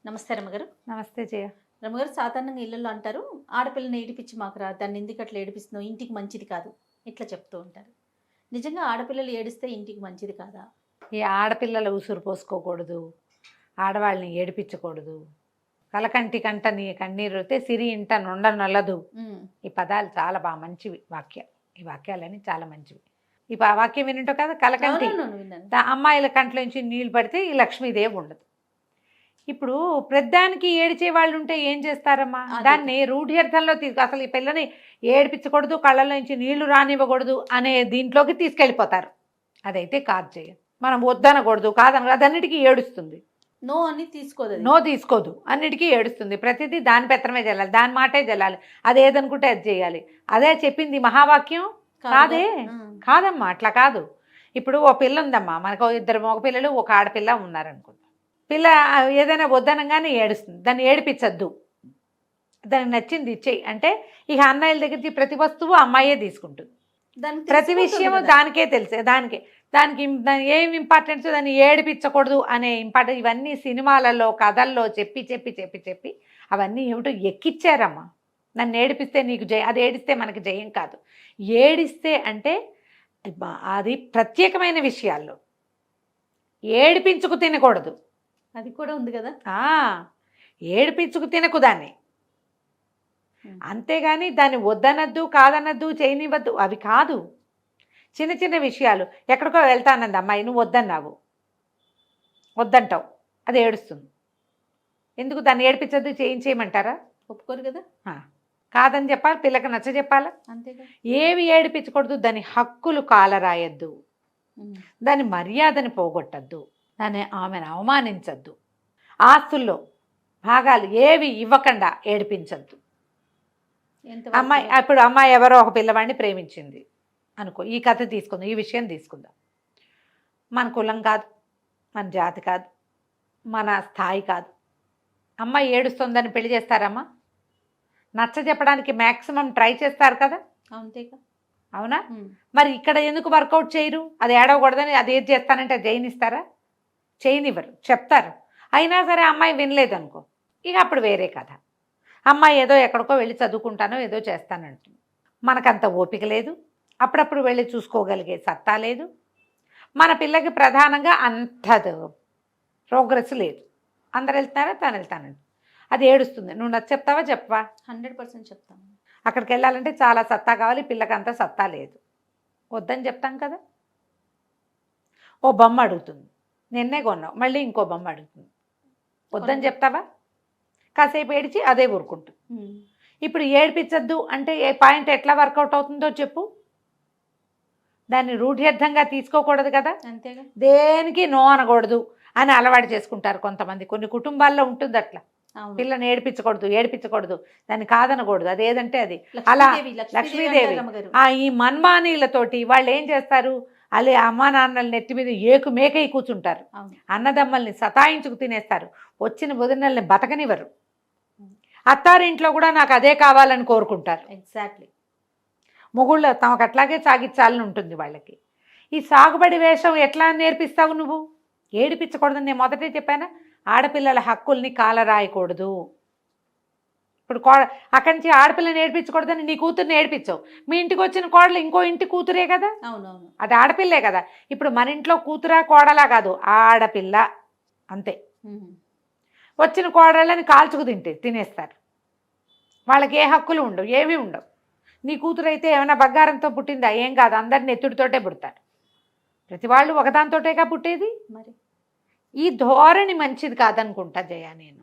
నమస్తే రమ్మగారు. నమస్తే జయ. రమ్మగారు, సాధారణంగా ఇళ్లలో అంటారు, ఆడపిల్లని ఏడిపించి మాకురా, దాన్ని ఎందుకు అట్లా ఏడిపిస్తున్నావు, ఇంటికి మంచిది కాదు, ఇట్లా చెప్తూ ఉంటారు. నిజంగా ఆడపిల్లలు ఏడిస్తే ఇంటికి మంచిది కాదా? ఈ ఆడపిల్లల ఉసురు పోసుకోకూడదు, ఆడవాళ్ళని ఏడిపించకూడదు. కలకంటి కంట నీ కన్నీరు వస్తే సిరి ఇంట నుండ నొల్లదు. ఈ పదాలు చాలా బాగా మంచివి వాక్యాలు. ఈ వాక్యాలని చాలా మంచివి. ఈ వాక్యం వినంటో కదా, కలకంటి విన్నాను. అమ్మాయిల కంట్లోంచి నీళ్ళు పడితే ఈ లక్ష్మీదేవి ఉండదు. ఇప్పుడు ప్రద్దానికి ఏడిచే వాళ్ళు ఉంటే ఏం చేస్తారమ్మా? దాన్ని రూఢ్యర్థంలో అసలు ఈ పిల్లని ఏడిపించకూడదు, కళ్ళలోంచి నీళ్లు రానివ్వకూడదు అనే దీంట్లోకి తీసుకెళ్ళిపోతారు. అదైతే కాదు చేయ. మనం వద్దనకూడదు, కాదనకూడదు, అదన్నిటికీ ఏడుస్తుంది. నో అని తీసుకోదు, నో తీసుకోదు, అన్నిటికీ ఏడుస్తుంది. ప్రతిదీ దాని పెత్తనమే చెల్లాలి, దాని మాటే చెల్లాలి. అదేదనుకుంటే అది చేయాలి. అదే చెప్పింది మహావాక్యం కాదే. కాదమ్మా, అట్లా కాదు. ఇప్పుడు ఓ పిల్ల ఉందమ్మా, మనకు ఇద్దరు మగ పిల్లలు ఒక ఆడపిల్ల ఉన్నారనుకుందాం. పిల్ల ఏదైనా వద్దనగానే ఏడుస్తుంది. దాన్ని ఏడిపించద్దు, దానికి నచ్చింది ఇచ్చేయి అంటే ఇక అన్నయ్యల దగ్గర ప్రతి వస్తువు అమ్మాయే తీసుకుంటుంది. ప్రతి విషయము దానికే తెలిసే. దానికి ఏం ఇంపార్టెన్స్, దాన్ని ఏడిపించకూడదు అనే ఇంపార్టెంట్. ఇవన్నీ సినిమాలలో కథల్లో చెప్పి చెప్పి చెప్పి చెప్పి అవన్నీ ఏమిటో ఎక్కిచ్చారమ్మా. నన్ను ఏడిపిస్తే నీకు జయం, అది ఏడిస్తే మనకి జయం కాదు. ఏడిస్తే అంటే అది ప్రత్యేకమైన విషయాల్లో ఏడిపించుకు తినకూడదు. అది కూడా ఉంది కదా. ఏడిపించుకు తినకు దాన్ని, అంతేగాని దాన్ని వద్దనద్దు, కాదనద్దు, చేయనివ్వద్దు అవి కాదు. చిన్న చిన్న విషయాలు, ఎక్కడికో వెళ్తానంది అమ్మాయి, నువ్వు వద్దన్నావు, వద్దంటావు, అది ఏడుస్తుంది. ఎందుకు దాన్ని ఏడిపించద్దు, చేయించేయమంటారా? ఒప్పుకోరు కదా. కాదని చెప్పాలి, పిల్లకి నచ్చ చెప్పాలా? అంతేగా. ఏవి ఏడిపించకూడదు, దాని హక్కులు కాలరాయద్దు, దాని మర్యాదని పోగొట్టద్దు, దాన్ని ఆమెను అవమానించద్దు, ఆస్తుల్లో భాగాలు ఏవి ఇవ్వకుండా ఏడిపించద్దు. అమ్మాయి ఎవరో ఒక పిల్లవాడిని ప్రేమించింది అనుకో, ఈ కథ తీసుకుందాం, ఈ విషయం తీసుకుందాం. మన కులం కాదు, మన జాతి కాదు, మన స్థాయి కాదు. అమ్మాయి ఏడుస్తుందని పెళ్లి చేస్తారమ్మా? నచ్చ చెప్పడానికి మ్యాక్సిమం ట్రై చేస్తారు కదా. అంతేగా. అవునా? మరి ఇక్కడ ఎందుకు వర్కౌట్ చేయరు? అది ఏడవకూడదని అది ఏది చేస్తానంటే అది జైనిస్తారా? చేయనివ్వరు, చెప్తారు. అయినా సరే అమ్మాయి వినలేదు అనుకో, ఇక అప్పుడు వేరే కథ. అమ్మాయి ఏదో ఎక్కడికో వెళ్ళి చదువుకుంటానో ఏదో చేస్తానంటుంది. మనకంత ఓపిక లేదు, అప్పుడప్పుడు వెళ్ళి చూసుకోగలిగే సత్తా లేదు. మన పిల్లకి ప్రధానంగా అంత ప్రోగ్రెస్ లేదు. అందరు వెళ్తున్నారా, తను వెళ్తానండి, అది ఏడుస్తుంది. నువ్వు నచ్చ చెప్తావా? చెప్పవా? 100% చెప్తాను. అక్కడికి వెళ్ళాలంటే చాలా సత్తా కావాలి, పిల్లకి అంత సత్తా లేదు. వద్దని చెప్తాం కదా. ఓ బొమ్మ అడుగుతుంది, నిన్నే కొన్నావు, మళ్ళీ ఇంకో బొమ్మ అడుగుతుంది, వద్దని చెప్తావా? కాసేపు ఏడిచి అదే ఊరుకుంటుంది. ఇప్పుడు ఏడిపించద్దు అంటే ఏ పాయింట్ ఎట్లా వర్కౌట్ అవుతుందో చెప్పు. దాన్ని రూఢ్యర్థంగా తీసుకోకూడదు కదా. అంతేగా. దేనికి నో అనకూడదు అని అలవాటు చేసుకుంటారు కొంతమంది. కొన్ని కుటుంబాల్లో ఉంటుంది అట్లా. పిల్లని ఏడిపించకూడదు, దాన్ని కాదనకూడదు, అదేదంటే అది. అలా లక్ష్మీదేవి ఈ మన్మానీలతోటి వాళ్ళు ఏం చేస్తారు, అలే అమ్మా నాన్నల నెత్తి మీద ఏకు మేకై కూర్చుంటారు. అన్నదమ్మల్ని సతాయించుకు తినేస్తారు. వచ్చిన వదినల్ని బతకనివ్వరు. అత్తారింట్లో కూడా నాకు అదే కావాలని కోరుకుంటారు. ఎగ్జాక్ట్లీ. మొగుళ్ళు తమకు అట్లాగే సాగించాలని ఉంటుంది వాళ్ళకి. ఈ సాగుబడి వేషం ఎట్లా నేర్పిస్తావు నువ్వు? ఏడిపించకూడదని నేను మొదటే చెప్పానా? ఆడపిల్లల హక్కుల్ని కాలరాయకూడదు. ఇప్పుడు అక్కడి నుంచి ఆడపిల్లని ఏడిపించకూడదని నీ కూతుర్ని ఏడిపించవు. మీ ఇంటికి వచ్చిన కోడలు ఇంకో ఇంటి కూతురే కదా. అవునవును, అది ఆడపిల్లే కదా. ఇప్పుడు మన ఇంట్లో కూతురా కోడలా కాదు, ఆడపిల్ల అంతే. వచ్చిన కోడళ్ళని కాల్చుకు తినేస్తారు. వాళ్ళకి ఏ హక్కులు ఉండవు, ఏమీ ఉండవు. నీ కూతురు అయితే ఏమైనా బంగారంతో పుట్టిందా? ఏం కాదు, అందరిని ఎత్తుడితోటే పుడతారు. ప్రతి వాళ్ళు ఒకదానితోటేగా పుట్టేది. మరి ఈ ధోరణి మంచిది కాదనుకుంటా జయ నేను.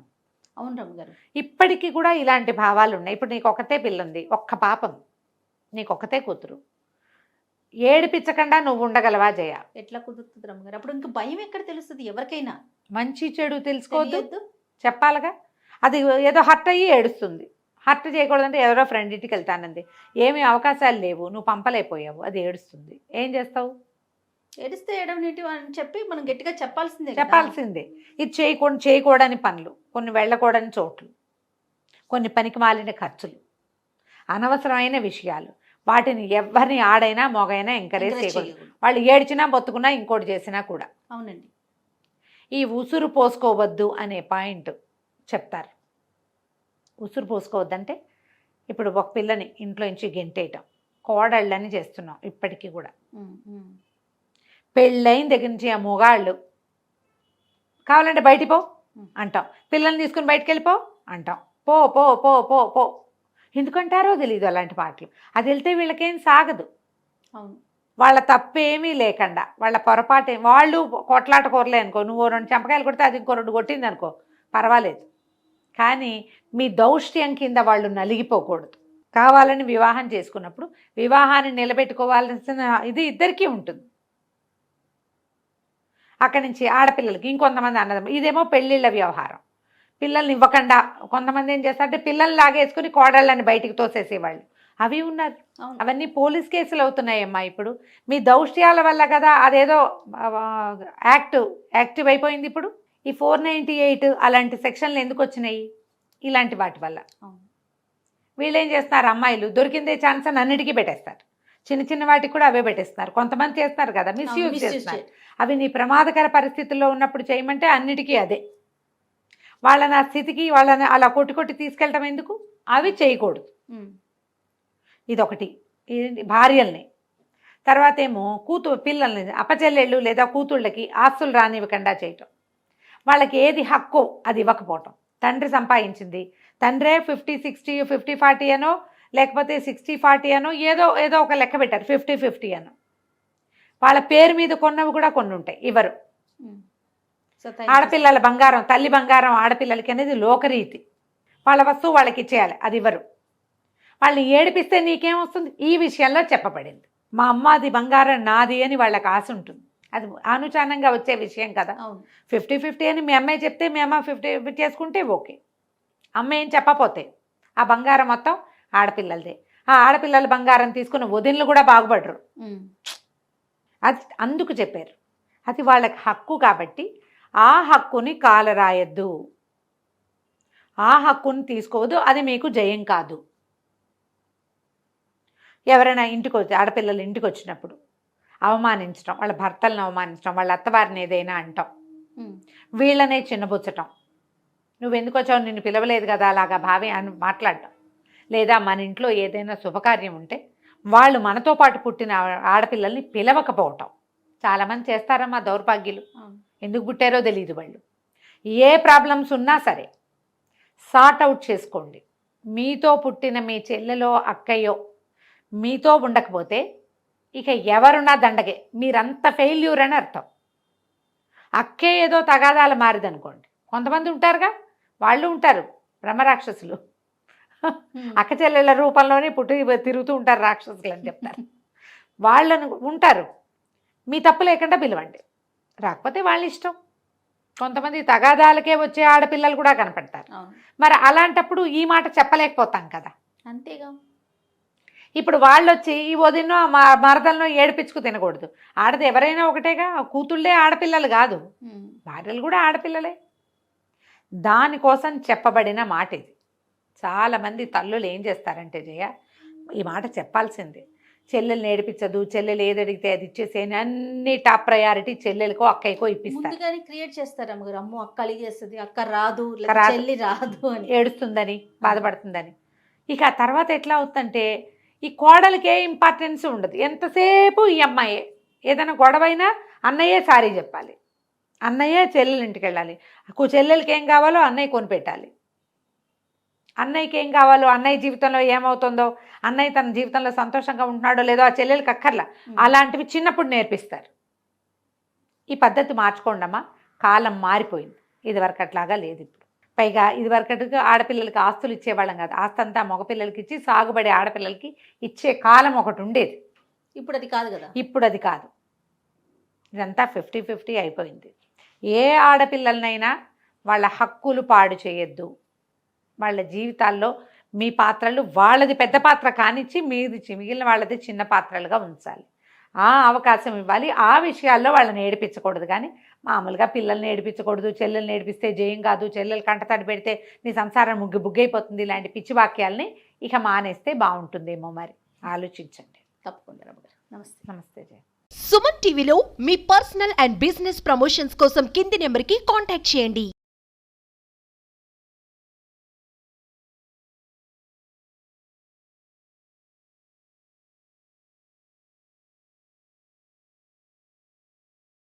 అవును రమ్మగారు. ఇప్పటికీ కూడా ఇలాంటి భావాలు ఉన్నాయి. ఇప్పుడు నీకు ఒకతే పిల్లుంది, ఒక్క పాపం, నీకు ఒకతే కూతురు. ఏడిపించకుండా నువ్వు ఉండగలవా జయ? ఎట్లా కుదురుతుంది రమ్మగారు? అప్పుడు ఇంకా భయం ఎక్కడ తెలుస్తుంది ఎవరికైనా? మంచి చెడు తెలుసుకోవద్దు, చెప్పాలిగా. అది ఏదో హర్ట్ అయ్యి ఏడుస్తుంది. హర్ట్ చేయకూడదంటే ఎవరో ఫ్రెండ్ ఇంటికి వెళ్తానంది, ఏమీ అవకాశాలు లేవు, నువ్వు పంపలేకపోయావు, అది ఏడుస్తుంది. ఏం చేస్తావు? ఏడిస్తే ఏడవనేటి అని చెప్పి మనం గట్టిగా చెప్పాల్సిందే. ఇది చేయకూడని పనులు, కొన్ని వెళ్ళకూడని చోట్లు, కొన్ని పనికి మాలిన ఖర్చులు, అనవసరమైన విషయాలు, వాటిని ఎవరిని ఆడైనా మొగైనా ఎంకరేజ్ చేయకూడదు. వాళ్ళు ఏడ్చినా బొత్తుకున్నా ఇంకోటి చేసినా కూడా. అవునండి. ఈ ఉసురు పోసుకోవద్దు అనే పాయింట్ చెప్తారు. ఉసురు పోసుకోవద్దంటే ఇప్పుడు ఒక పిల్లని ఇంట్లో నుంచి గెంటేయటం కోడళ్ళని చేస్తున్నాం ఇప్పటికీ కూడా. పెళ్ళైన దగ్గర నుంచి ఆ మొగాళ్ళు కావాలంటే బయటికి పో అంటాం, పిల్లల్ని తీసుకుని బయటికి వెళ్ళిపో అంటాం, పో పో పో పో పో ఎందుకంటారో తెలియదు అలాంటి మాటలు. అది వెళ్తే వీళ్ళకేం సాగదు. అవును, వాళ్ళ తప్పేమీ లేకుండా వాళ్ళ పొరపాటు వాళ్ళు కొట్లాట కూరలే అనుకో, నువ్వు 2 చెంపకాయలు కొడితే అది ఇంకో 2 కొట్టింది అనుకో పర్వాలేదు, కానీ మీ దౌష్ట్యం కింద వాళ్ళు నలిగిపోకూడదు. కావాలని వివాహం చేసుకున్నప్పుడు వివాహాన్ని నిలబెట్టుకోవాల్సిన ఇది ఇద్దరికీ ఉంటుంది. అక్కడి నుంచి ఆడపిల్లలకి ఇంకొంతమంది అన్నదమ్మ, ఇదేమో పెళ్ళిళ్ళ వ్యవహారం. పిల్లల్ని ఇవ్వకుండా కొంతమంది ఏం చేస్తారంటే పిల్లల్ని లాగేసుకుని కోడళ్ళని బయటికి తోసేసేవాళ్ళు అవి ఉన్నారు. అవన్నీ పోలీస్ కేసులు అవుతున్నాయమ్మా ఇప్పుడు. మీ దౌష్ట్యాల వల్ల కదా అదేదో యాక్టివ్ అయిపోయింది. ఇప్పుడు ఈ 498 అలాంటి సెక్షన్లు ఎందుకు వచ్చినాయి? ఇలాంటి వాటి వల్ల. వీళ్ళు ఏం చేస్తున్నారు, అమ్మాయిలు దొరికిందే ఛాన్స్ అని అన్నిటికీ పెట్టేస్తారు. చిన్న చిన్న వాటికి కూడా అవే పెట్టేస్తున్నారు. కొంతమంది చేస్తున్నారు కదా, మిస్యూజ్ చేస్తున్నారు. అవి నీ ప్రమాదకర పరిస్థితుల్లో ఉన్నప్పుడు చేయమంటే అన్నిటికీ అదే. వాళ్ళని ఆ స్థితికి వాళ్ళని అలా కొట్టి తీసుకెళ్ళటం ఎందుకు? అవి చేయకూడదు. ఇదొకటి. భార్యల్ని, తర్వాత ఏమో పిల్లల్ని అపచెల్లెళ్ళు లేదా కూతుళ్ళకి ఆస్తులు రానివ్వకుండా చేయటం, వాళ్ళకి ఏది హక్కు అది ఇవ్వకపోవటం. తండ్రి సంపాదించింది, తండ్రే 50-60 50-40 అనో లేకపోతే 60-40 అనో ఏదో ఒక లెక్క పెట్టారు, 50-50 అనో. వాళ్ళ పేరు మీద కొన్నవి కూడా కొన్ని ఉంటాయి ఇవ్వరు. ఆడపిల్లల బంగారం, తల్లి బంగారం ఆడపిల్లలకి అనేది లోకరీతి. వాళ్ళ వస్తువు వాళ్ళకి ఇచ్చేయాలి, అది ఇవ్వరు. వాళ్ళని ఏడిపిస్తే నీకేమొస్తుంది? ఈ విషయంలో చెప్పబడింది. మా అమ్మ అది బంగారం నాది అని వాళ్ళకి ఆశ ఉంటుంది. అది అనుచానంగా వచ్చే విషయం కదా. 50-50 అని మీ అమ్మాయి చెప్తే మీ అమ్మ 50 చేసుకుంటే ఓకే. అమ్మ ఏం చెప్పపోతే ఆ బంగారం మొత్తం ఆడపిల్లలదే. ఆ ఆడపిల్లల బంగారం తీసుకున్న వదినలు కూడా బాగుపడరు. అది అందుకు చెప్పారు, అది వాళ్ళకి హక్కు కాబట్టి ఆ హక్కుని కాలరాయద్దు, ఆ హక్కుని తీసుకోవద్దు. అది మీకు జయం కాదు. ఎవరైనా ఇంటికి వచ్చి ఆడపిల్లలు ఇంటికి వచ్చినప్పుడు అవమానించడం, వాళ్ళ భర్తలను అవమానించడం, వాళ్ళ అత్తవారిని ఏదైనా అంటాం, వీళ్ళనే చిన్నబుచ్చటం, నువ్వెందుకు వచ్చావు, నిన్ను పిలవలేదు కదా అలాగా భావి అని మాట్లాడటం. లేదా మన ఇంట్లో ఏదైనా శుభకార్యం ఉంటే వాళ్ళు మనతో పాటు పుట్టిన ఆడపిల్లల్ని పిలవకపోవటం. చాలామంది చేస్తారమ్మా దౌర్భాగ్యులు. ఎందుకు పుట్టారో తెలియదు వాళ్ళు. ఏ ప్రాబ్లమ్స్ ఉన్నా సరే సార్ట్ అవుట్ చేసుకోండి. మీతో పుట్టిన మీ చెల్లెలో అక్కయ్యో మీతో ఉండకపోతే ఇక ఎవరున్నా దండగే, మీరంత ఫెయిల్యూర్ అని అర్థం. అక్కే ఏదో తగాదాలు మారిదనుకోండి, కొంతమంది ఉంటారుగా, వాళ్ళు ఉంటారు బ్రహ్మరాక్షసులు, అక్క చెల్లెళ్ళ రూపంలోనే తిరుగుతూ ఉంటారు రాక్షసులు అని చెప్తారు. వాళ్ళను ఉంటారు, మీ తప్పు లేకుండా పిలవండి, రాకపోతే వాళ్ళ ఇష్టం. కొంతమంది తగాదాలకే వచ్చే ఆడపిల్లలు కూడా కనపడతారు. మరి అలాంటప్పుడు ఈ మాట చెప్పలేకపోతాం కదా. అంతేగా. ఇప్పుడు వాళ్ళు వచ్చి ఈ వదినో మరదలను ఏడిపించుకు తినకూడదు. ఆడది ఎవరైనా ఒకటేగా, కూతుళ్ళే ఆడపిల్లలు కాదు, భార్యలు కూడా ఆడపిల్లలే. దానికోసం చెప్పబడిన మాట ఇది. చాలామంది తల్లులు ఏం చేస్తారంటే జయ, ఈ మాట చెప్పాల్సిందే, చెల్లెలు నేర్పించదు, చెల్లెలు ఏది అడిగితే అది ఇచ్చేసేని అన్ని టాప్ ప్రయారిటీ చెల్లెలకో అక్కయ్యకో ఇప్పిస్తారు. క్రియేట్ చేస్తారు అమ్మగారు. అమ్మ అక్క అలిగేస్తుంది, అక్క రాదు, చెల్లి రాదు అని, ఏడుస్తుందని, బాధపడుతుందని. ఇక ఆ తర్వాత ఎట్లా అవుతుందంటే ఈ కోడలికే ఇంపార్టెన్స్ ఉండదు. ఎంతసేపు ఈ అమ్మాయే, ఏదైనా గొడవైనా అన్నయ్యే సారీ చెప్పాలి, అన్నయ్యే చెల్లెలు ఇంటికి వెళ్ళాలి, చెల్లెలకి ఏం కావాలో అన్నయ్య కొనిపెట్టాలి, అన్నయ్యకి ఏం కావాలో, అన్నయ్య జీవితంలో ఏమవుతుందో, అన్నయ్య తన జీవితంలో సంతోషంగా ఉంటున్నాడో లేదో ఆ చెల్లెలకి అక్కర్లా. అలాంటివి చిన్నప్పుడు నేర్పిస్తారు. ఈ పద్ధతి మార్చుకోండమ్మా, కాలం మారిపోయింది. ఇదివరకు అట్లాగా లేదు. ఇప్పుడు పైగా ఇదివరకటిగా ఆడపిల్లలకి ఆస్తులు ఇచ్చేవాళ్ళం కాదు, ఆస్తి అంతా మగపిల్లలకి ఇచ్చి సాగుబడి ఆడపిల్లలకి ఇచ్చే కాలం ఒకటి ఉండేది. ఇప్పుడు అది కాదు కదా. ఇప్పుడు అది కాదు, ఇదంతా 50-50 అయిపోయింది. ఏ ఆడపిల్లలనైనా వాళ్ళ హక్కులు పాడు చేయొద్దు. వాళ్ళ జీవితాల్లో మీ పాత్రలు వాళ్ళది పెద్ద పాత్ర కానిచ్చి మీది మిగిలిన వాళ్ళది చిన్న పాత్రలుగా ఉంచాలి. ఆ అవకాశం ఇవ్వాలి. ఆ విషయాల్లో వాళ్ళని ఏడిపించకూడదు. కానీ మామూలుగా పిల్లల్ని ఏడిపించకూడదు, చెల్లెల్ని ఏడిపిస్తే జయం కాదు, చెల్లెలు కంటతడి పెడితే నీ సంసారం బుగ్గైపోతుంది, ఇలాంటి పిచ్చి వాక్యాలని ఇక మానేస్తే బాగుంటుందేమో. మరి ఆలోచించండి. తప్పకుండా రమ్మగారు. నమస్తే. నమస్తే జయ. సుమన్ టీవీలో మీ పర్సనల్ అండ్ బిజినెస్ ప్రమోషన్స్ కోసం కింది నెంబర్కి కాంటాక్ట్ చేయండి.